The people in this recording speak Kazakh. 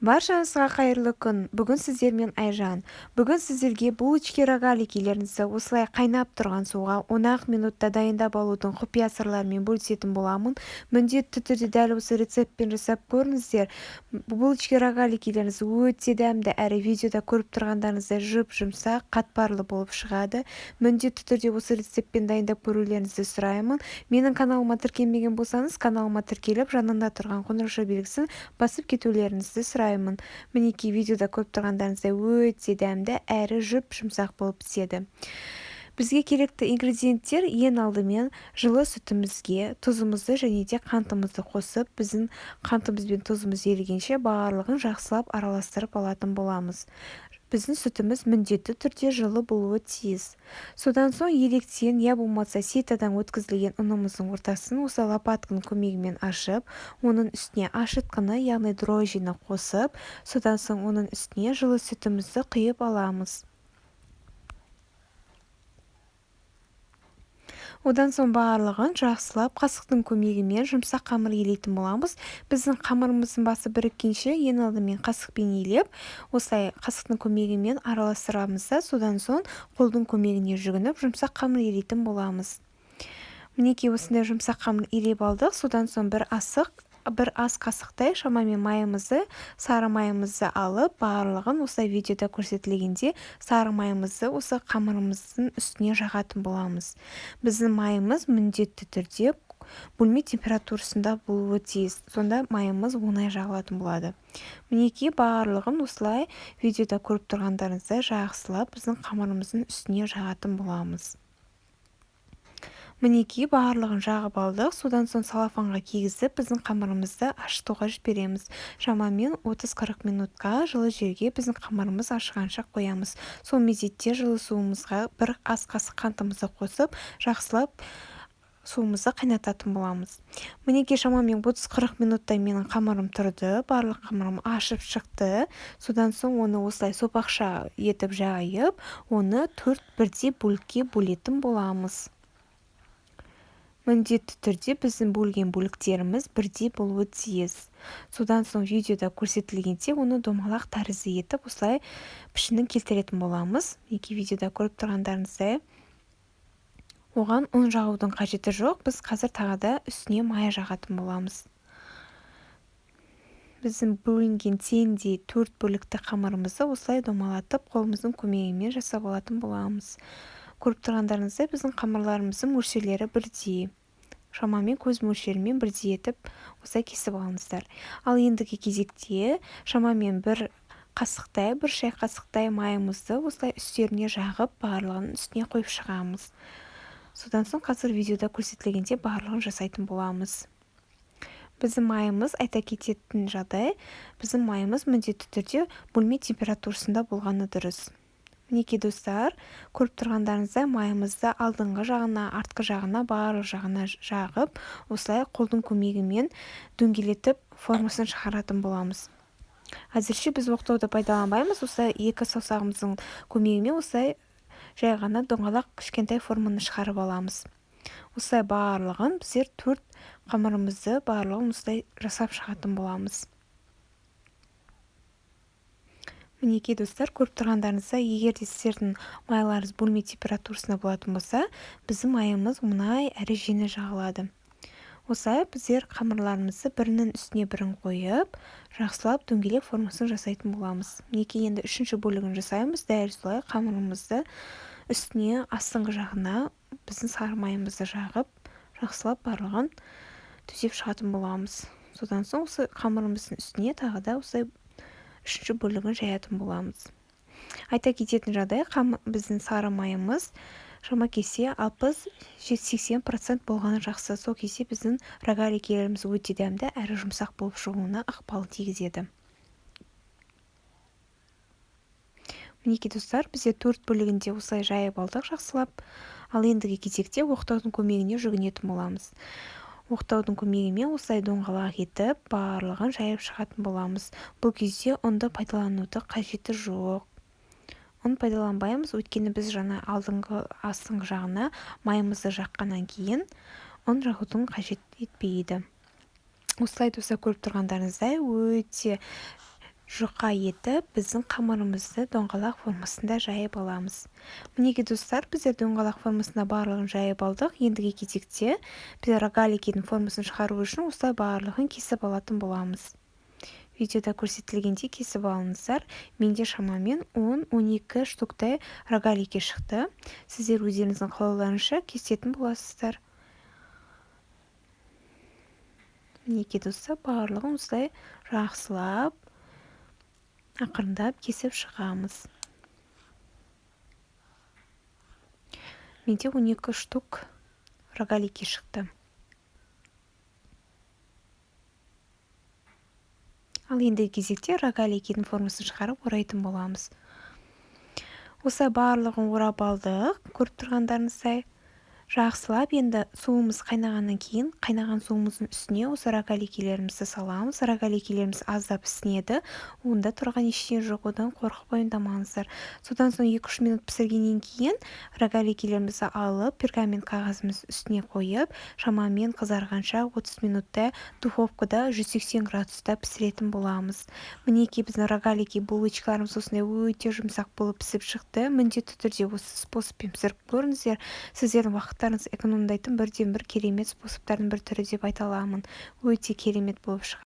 Баршаңызға қайырлы күн. Бүгін сіздермен Айжан. Бүгін сіздерге булочки рогаликилеріңізді осылай қайнап тұрған суға 10 минутта дайындап алудың құпия сырларымен бөлісетін боламын. Міндетті түрде дәл осы рецептпен жасап көріңіздер. Булочки рогаликилеріңіз өте дәмді әрі видеода көріп тұрғандарыңыздай жұп-жұмсақ, қатпарлы болып шығады. Міндетті түрде осы рецептпен дайындап көрулеріңізді сұраймын. Менің каналыма тіркелмеген болсаңыз, каналыма тіркеліп, жанында тұрған қоңырау белгісін басып кетулеріңізді сұраймын. Мінекей видеода көріп тұрғандарыңыздай өте дәмді әрі жұп-жұмсақ болып піседі. Бізге керекті ингредиенттер ең алдымен жылы сүтімізге тұзымызды және де қантымызды қосып, біздің қантымыз бен тұзымыз ерігенше барлығын жақсылап араластырып алатын боламыз. Біздің сүтіміз міндетті түрде жылы болуы тиіс. Содан соң електен я болмаса ситадан өткізілген ұнымыздың ортасын осы лопатканың көмегімен ашып, оның үстіне ашытқыны, яғни дрожжіні қосып, содан соң оның үстіне жылы сүтімізді құйып аламыз. Одан соң барлығын жақсылап қасықтың көмегімен жұмсақ қамыр елейтін боламыз. Біздің қамырымыздың басы біріккенше ең алдымен қасықпен елеп, осылай қасықтың көмегімен араластырамыз да, содан соң қолдың көмегіне жүгініп жұмсақ қамыр елейтін боламыз. Мінекей осындай жұмсақ қамыр елеп алдық. Содан соң бір ас қасықтай шамамен майымызды, сары майымызды алып, барлығын осылай видеода көрсетілгенде сары майымызды осы қамырымыздың үстіне жағатын боламыз. Біздің майымыз міндетті түрде бөлме температурасында болуы тиіс. Сонда майымыз оңай жағылатын болады. Мінекей барлығын осылай видеода көріп тұрғандарыңыздай жақсылап біздің қамырымыздың үстіне жағатын боламыз. Мінекей барлығын жағып алдық. Содан соң салафанға кигізіп, біздің қамырымызды ашытуға жібереміз. Шамамен 30-40 минутқа жылы жерге біздің қамырымыз ашығанша қоямыз. Сол мезетте жылы суымызға бір ас қасық қантымызды қосып, жақсылап суымызды қайнататын боламыз. Мінекей шамамен 30-40 минуттай менің қамырым тұрды. Барлық қамырым ашып шықты. Содан соң оны осылай сопақша етіп жайып, оны 4 бірдей бөлікке бөлетін боламыз. Міндетті түрде біздің бөлген бөліктеріміз бірдей болуы тиіс. Содан соң видеода көрсетілгенде оны домалақ тәрізді етіп осылай пішінін келтіретін боламыз. Мінекей видеода көріп тұрғандарыңыздай. Оған ұн жағудың қажеті жоқ. Біз қазір тағы да үстіне май жағатын боламыз. Біздің бөлінген теңдей 4 бөлікті қамырымызды осылай домалатып қолымыздың көмегімен жасап алатын боламыз. Көріп тұрғандарыңыздай біздің қамырларымыздың мөлшерлері бірдей. Шамамен көз мөлшерімен бірдей етіп осылай кесіп алыңыздар. Ал ендігі кезекте шамамен бір шай қасықтай майымызды осылай үстеріне жағып, барлығын үстіне қойып шығамыз. Содан соң қазір видеода көрсетілгенде барлығын жасайтын боламыз. Біздің майымыз, айта кететін жағдай, біздің майымыз міндетті түрде бөлме температурасында болғаны дұрыс. Мінекей достар, көріп тұрғандарыңыздай майымызды алдыңғы жағына, артқы жағына, барлық жағына жағып, осылай қолдың көмегімен дөңгелетіп формасын шығаратын боламыз. Әзірше біз оқтауды пайдаланбаймыз, осылай екі саусағымыздың көмегімен осылай жай ғана доңғалақ кішкентай форманы шығарып аламыз. Осылай барлығын біздер 4 қамырымызды барлығын осылай жасап шығатын боламыз. Мінекей достар, көріп тұрғандарыңыздай, егер де сіздердің майларыңыз бөлме температурасында болатын болса, біздің майымыз оңай әрі жеңіл жағылады. Осылай біздер қамырларымызды бірінің үстіне бірін қойып, жақсылап дөңгелек формасын жасайтын боламыз. Мінекей енді үшінші бөлігін жасаймыз. Дәл солай қамырымызды үстіне астыңғы жағына біздің сары майымызды жағып, жақсылап барлығын төсеп шығатын боламыз. Содан соң осы қамырымыздың үстіне тағы да осылай үшінші бөлігін жаятын боламыз. Айта кететін жағдай, біздің сары майымыз шама келсе 60-80% болғаны жақсы. Сол кезде біздің рогаликилеріміз өте дәмді әрі жұмсақ болып шығуына ықпал тигізеді. Мінекей достар, бізде 4 бөлігінде осылай жайып алдық жақсылап. Ал ендігі кезекте оқтаудың көмегіне жүгінетін боламыз. Оқтаудың көмегімен осылай доңғалақ етіп, барлығын жайып шығатын боламыз. Бұл кезде ұнды пайдалануды қажеті жоқ. Ұн пайдаланбаймыз, өйткені біз жаңа алдыңғы астыңғы жағына майымызды жаққаннан кейін ұн жағудың қажет етпейді. Осылай достар, көріп тұрғандарыңыздай өте жұқа етіп біздің қамырымызды доңғалақ формасында жайып аламыз. Мінеки достар, біздер доңғалақ формасында барлығын жайып алдық. Ендігі кезекте біз рогаликінің формасын шығару үшін осылай барлығын кесіп алатын боламыз. Видеода көрсетілгендей кесіп алыңыздар. Менде шамамен 10-12 штуктай рогалики шықты. Сіздер өздеріңіздің қалауларынша кесетін боласыздар. Мінеки достар, барлығын осылай жақсылап ақырындап кесіп шығамыз. Менде 12 штук рогалики шықты. Ал енді кезекте рогаликінің формасын шығарып орайтын боламыз. Осылай барлығын орап алдық. Көріп тұрғандарыңыздай жақсылап, енді суымыз қайнағаннан кейін қайнаған суымыздың үстіне осы рогаликилерімізді саламыз. Рогаликилеріміз аздап пісінеді. Онда тұрған ештеңе жоқ, одан қорқып уайымдамаңыздар. Содан соң 2-3 минут пісіргеннен кейін рогаликилерімізді алып, пергамент қағазымыз үстіне қойып, шамамен қызарғанша 30 минутта духовкада 180 градуста пісіретін боламыз. Мінеки біздің рогалики булочкаларымыз осындай өте жұмсақ болып пісіп шықты. Міндетті түрде осы способпен пісіріп көріңіздер. Сіздердің уақыттарыңыз экономдайтын бірден-бір керемет способтардың бір түрі деп айта аламын. Өте керемет болып шығады.